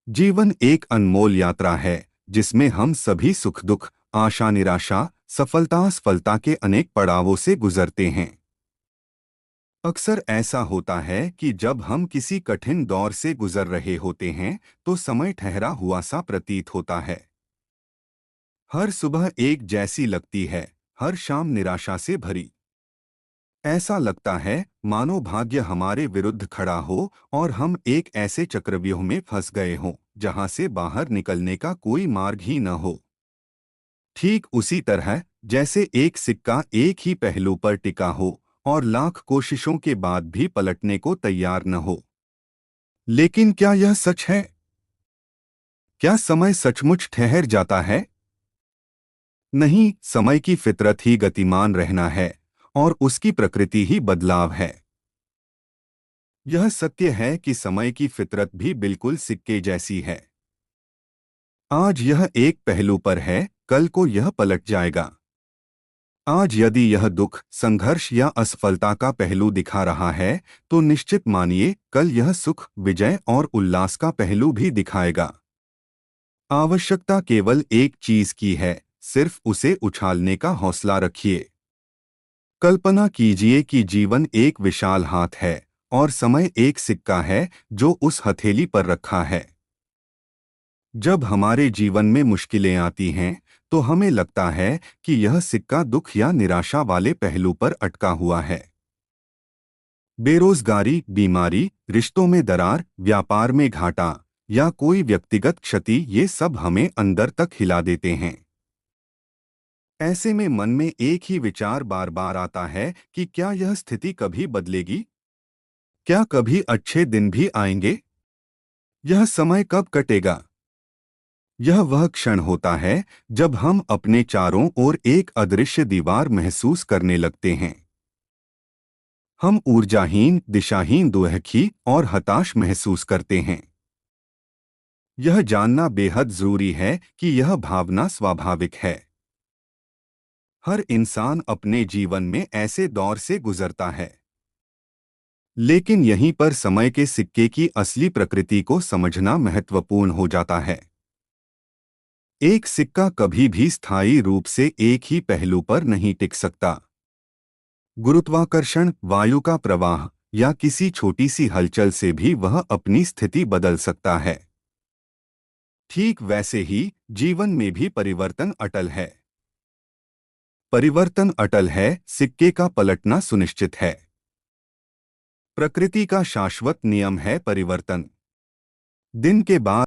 जीवन एक अनमोल यात्रा है जिसमें हम सभी सुख दुख, आशा निराशा, सफलता असफलता के अनेक पड़ावों से गुजरते हैं। अक्सर ऐसा होता है कि जब हम किसी कठिन दौर से गुजर रहे होते हैं तो समय ठहरा हुआ सा प्रतीत होता है। हर सुबह एक जैसी लगती है, हर शाम निराशा से भरी। ऐसा लगता है मानो भाग्य हमारे विरुद्ध खड़ा हो और हम एक ऐसे चक्रव्यूह में फंस गए हों जहां से बाहर निकलने का कोई मार्ग ही न हो। ठीक उसी तरह जैसे एक सिक्का एक ही पहलू पर टिका हो और लाख कोशिशों के बाद भी पलटने को तैयार न हो। लेकिन क्या यह सच है? क्या समय सचमुच ठहर जाता है? नहीं, समय की फितरत ही गतिमान रहना है और उसकी प्रकृति ही बदलाव है। यह सत्य है कि समय की फितरत भी बिल्कुल सिक्के जैसी है। आज यह एक पहलू पर है, कल को यह पलट जाएगा। आज यदि यह दुख, संघर्ष या असफलता का पहलू दिखा रहा है, तो निश्चित मानिए कल यह सुख, विजय और उल्लास का पहलू भी दिखाएगा। आवश्यकता केवल एक चीज की है, सिर्फ उसे उछालने का हौसला रखिए। कल्पना कीजिए कि जीवन एक विशाल हाथ है और समय एक सिक्का है जो उस हथेली पर रखा है। जब हमारे जीवन में मुश्किलें आती हैं, तो हमें लगता है कि यह सिक्का दुख या निराशा वाले पहलू पर अटका हुआ है। बेरोजगारी, बीमारी, रिश्तों में दरार, व्यापार में घाटा या कोई व्यक्तिगत क्षति, ये सब हमें अंदर तक हिला देते हैं। ऐसे में मन में एक ही विचार बार बार आता है कि क्या यह स्थिति कभी बदलेगी? क्या कभी अच्छे दिन भी आएंगे? यह समय कब कटेगा? यह वह क्षण होता है जब हम अपने चारों ओर एक अदृश्य दीवार महसूस करने लगते हैं। हम ऊर्जाहीन, दिशाहीन, दुखी और हताश महसूस करते हैं। यह जानना बेहद जरूरी है कि यह भावना स्वाभाविक है। हर इंसान अपने जीवन में ऐसे दौर से गुजरता है। लेकिन यहीं पर समय के सिक्के की असली प्रकृति को समझना महत्वपूर्ण हो जाता है। एक सिक्का कभी भी स्थायी रूप से एक ही पहलू पर नहीं टिक सकता। गुरुत्वाकर्षण, वायु का प्रवाह या किसी छोटी सी हलचल से भी वह अपनी स्थिति बदल सकता है। ठीक वैसे ही जीवन में भी परिवर्तन अटल है। परिवर्तन अटल है, सिक्के का पलटना सुनिश्चित है। प्रकृति का शाश्वत नियम है परिवर्तन। दिन के बाद